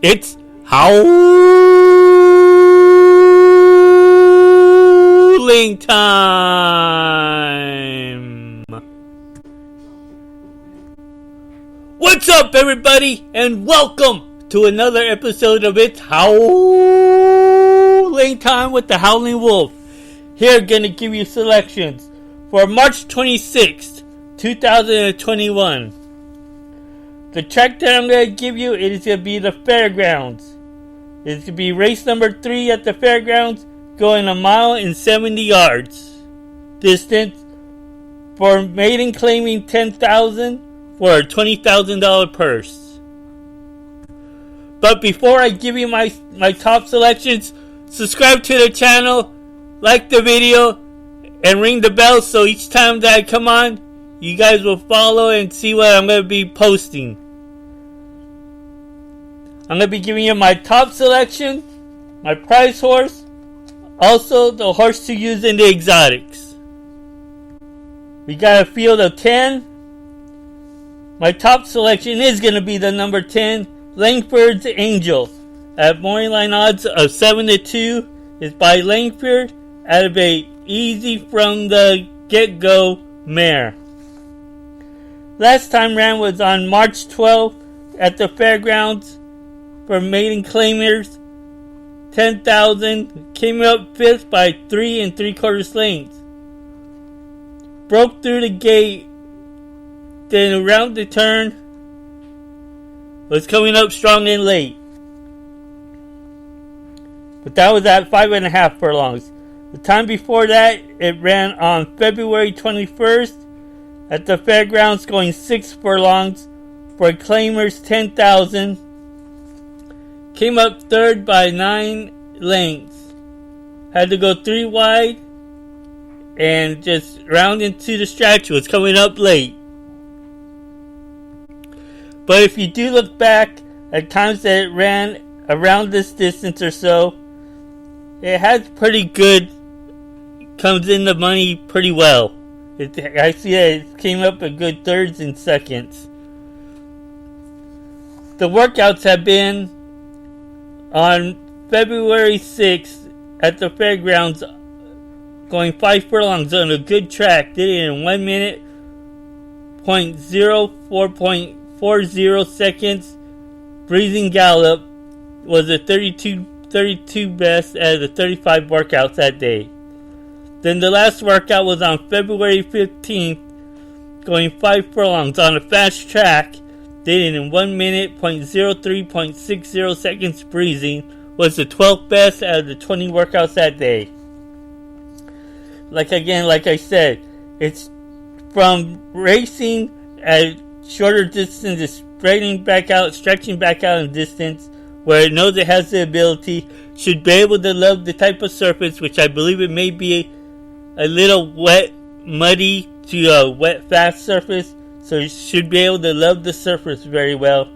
It's howling time! What's up, everybody, and welcome to another episode of It's Howling Time with the Howling Wolf. Here, gonna give you selections for March 26th, 2021. The track that I'm going to give you, it is going to be the Fairgrounds. It's going to be race number 3 at the Fairgrounds, going 1 mile and 70 yards. Distance for Maiden Claiming $10,000 for a $20,000 purse. But before I give you my top selections, subscribe to the channel, like the video, and ring the bell so each time that I come on, you guys will follow and see what I'm going to be posting. I'm going to be giving you my top selection, my prize horse, also the horse to use in the exotics. We got a field of 10. My top selection is going to be the number 10, Langford's Angel. At morning line odds of 7-2 is by Langford out of a easy from the get-go mare. Last time ran was on March 12th at the Fairgrounds for Maiden Claimers. 10,000. Came up 5th by 3 3/4 lengths. Broke through the gate. Then around the turn. Was coming up strong and late. But that was at 5.5 furlongs. The time before that, it ran on February 21st. At the Fairgrounds, going 6 furlongs for Claimers 10,000. Came up 3rd by 9 lengths. Had to go 3 wide and just round into the stretch. Was coming up late. But if you do look back at times that it ran around this distance or so, it has pretty good, comes in the money pretty well. I see that it came up a good thirds and seconds. The workouts have been on February 6th at the Fairgrounds, going 5 furlongs on a good track. Did it in 1 minute, 0.04.40 seconds. Breezing gallop was a 32 best out of the 35 workouts that day. Then the last workout was on February 15th, going 5 furlongs on a fast track. Did it in 1 minute, 0.03.60 seconds breezing. Was the 12th best out of the 20 workouts that day. Like I said, it's from racing at shorter distances, stretching back out in distance, where it knows it has the ability, should be able to love the type of surface, which I believe it may be a little wet, muddy to a wet, fast surface, so you should be able to love the surface very well.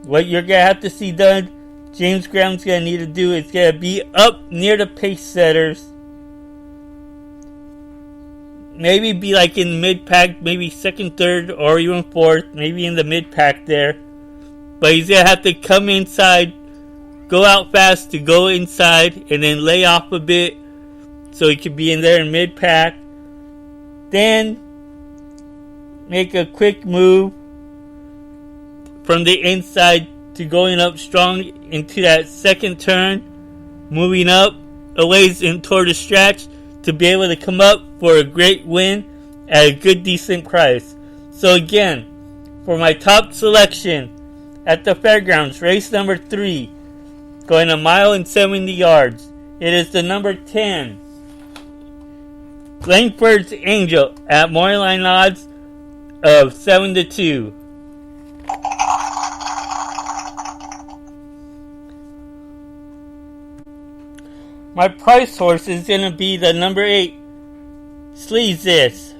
What you're going to have to see done, James Graham's going to need to do, is going to be up near the pace setters. Maybe be like in mid-pack, maybe 2nd, 3rd, or even 4th, maybe in the mid-pack there. But he's going to have to come inside, go out fast to go inside, and then lay off a bit, so he could be in there in mid-pack. Then make a quick move from the inside to going up strong into that second turn, moving up a ways in toward the stretch to be able to come up for a great win at a good decent price. So again, for my top selection at the Fairgrounds, race number 3, going 1 mile and 70 yards, it is the number 10, Langford's Angel, at morning line odds of 7-2. My price horse is going to be the number 8, Sleaze This,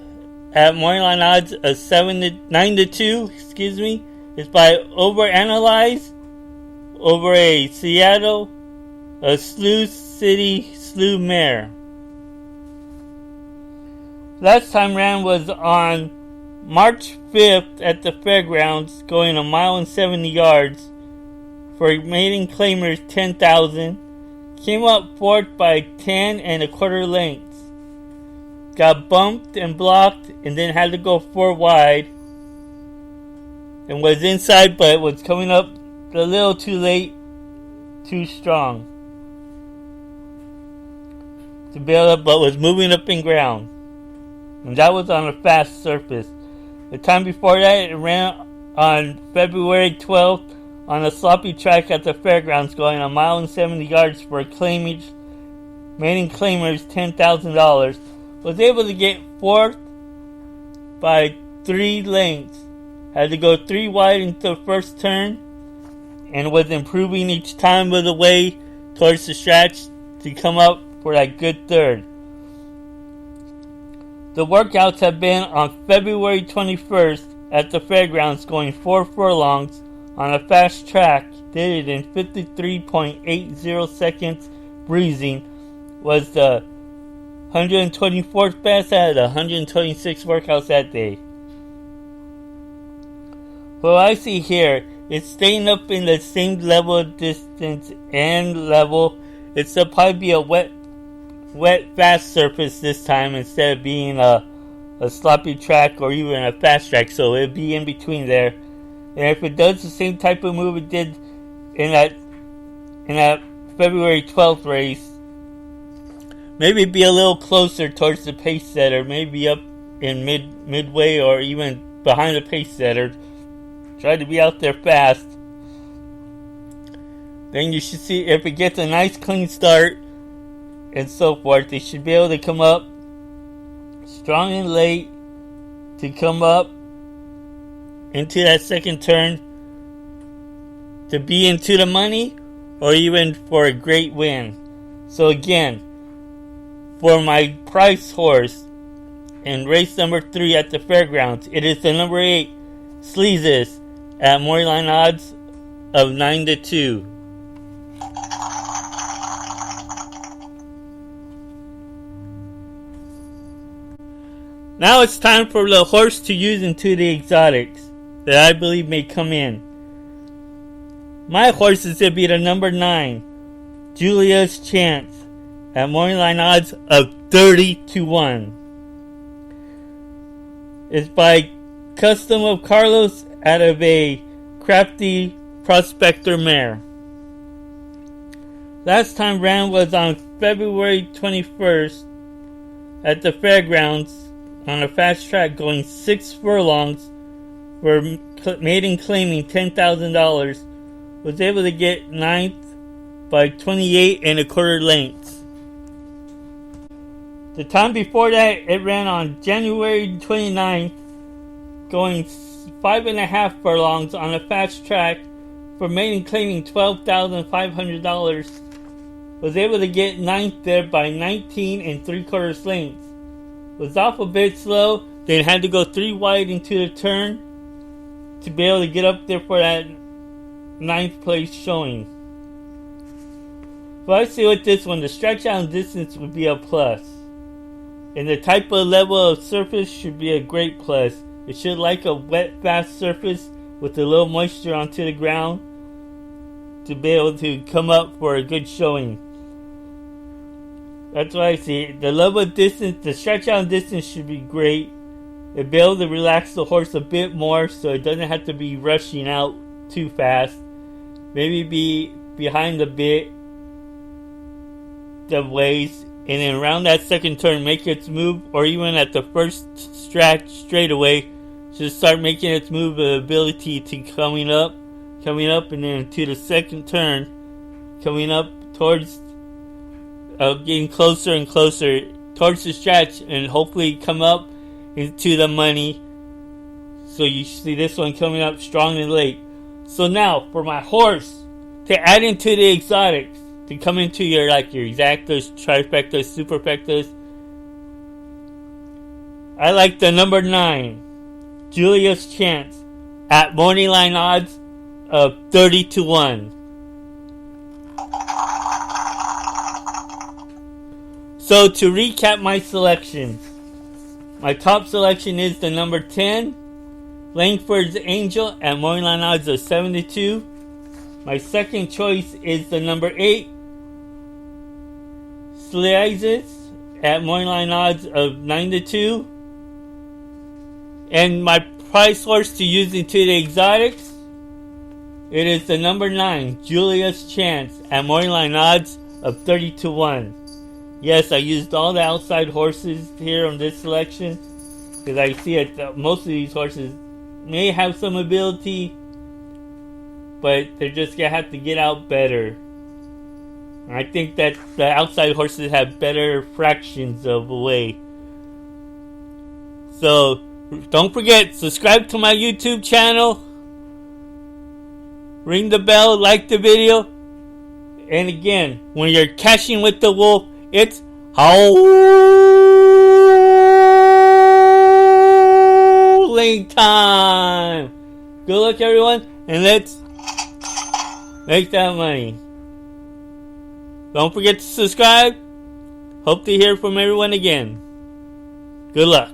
at morning line odds of 9-2. It's by Overanalyze over a Seattle, a Slough City Slough mare. Last time ran was on March 5th at the Fairgrounds, going 1 mile and 70 yards for Maiden Claimers 10,000. Came up fourth by 10 1/4 lengths. Got bumped and blocked and then had to go 4 wide. And was inside but was coming up a little too late, too strong to bail up, but was moving up in ground. And that was on a fast surface. The time before that, it ran on February 12th on a sloppy track at the Fairgrounds, going a mile and 70 yards for Maiden Claimers $10,000. Was able to get fourth by 3 lengths. Had to go 3 wide into the first turn, and was improving each time of the way towards the stretch to come up for that good third. The workouts have been on February 21st at the Fairgrounds, going 4 furlongs on a fast track. Did it in 53.80 seconds breezing. Was the 124th best out of the 126 workouts that day. What I see here, it's staying up in the same level of distance and level. It'll probably be a wet fast surface this time instead of being a sloppy track or even a fast track, so it'll be in between there. And if it does the same type of move it did in that February 12th race, maybe be a little closer towards the pace setter, maybe up in midway or even behind the pace setter. Try to be out there fast. Then you should see if it gets a nice clean start and so forth, they should be able to come up strong and late to come up into that second turn to be into the money or even for a great win. So again, for my price horse in race number 3 at the Fairgrounds, it is the number 8 Sleezes at morning line odds of 9-2. Now it's time for the horse to use into the exotics that I believe may come in. My horse is going to be the number 9, Julia's Chance, at morning line odds of 30-1. It's by Custom of Carlos out of a Crafty Prospector mare. Last time ran was on February 21st at the Fairgrounds on a fast track, going 6 furlongs for Maiden Claiming $10,000. Was able to get 9th by 28 1/4 lengths. The time before that, it ran on January 29th, going 5.5 furlongs on a fast track for Maiden Claiming $12,500. Was able to get 9th there by 19 3/4 lengths. Was off a bit slow, then had to go 3 wide into the turn to be able to get up there for that 9th place showing. But I see with this one, the stretch out and distance would be a plus. And the type of level of surface should be a great plus. It should like a wet, fast surface with a little moisture onto the ground to be able to come up for a good showing. That's what I see. The level of distance, the stretch out and distance should be great. It'll be able to relax the horse a bit more so it doesn't have to be rushing out too fast. Maybe be behind the bit the ways, and then around that second turn make its move, or even at the first stretch straightaway should start making its move, ability to coming up and then to the second turn coming up towards getting closer and closer towards the stretch and hopefully come up into the money. So you see this one coming up strong and late. So now for my horse to add into the exotics, to come into your exactas, trifectas, superfectas, I like the number 9, Julia's Chance, at morning line odds of 30-1. So to recap my selections, my top selection is the number 10, Langford's Angel, at morning line odds of 72. My second choice is the number 8 Slices at morning line odds of 9-2. And my price horse to use into the exotics, it is the number 9 Julia's Chance at morning line odds of 30-1. Yes, I used all the outside horses here on this selection because I see that most of these horses may have some ability, but they're just gonna have to get out better. I think that the outside horses have better fractions of a way. So don't forget, subscribe to my YouTube channel, ring the bell, like the video, and again, when you're cashing with the wolf, it's howling time. Good luck, everyone, and let's make that money. Don't forget to subscribe. Hope to hear from everyone again. Good luck.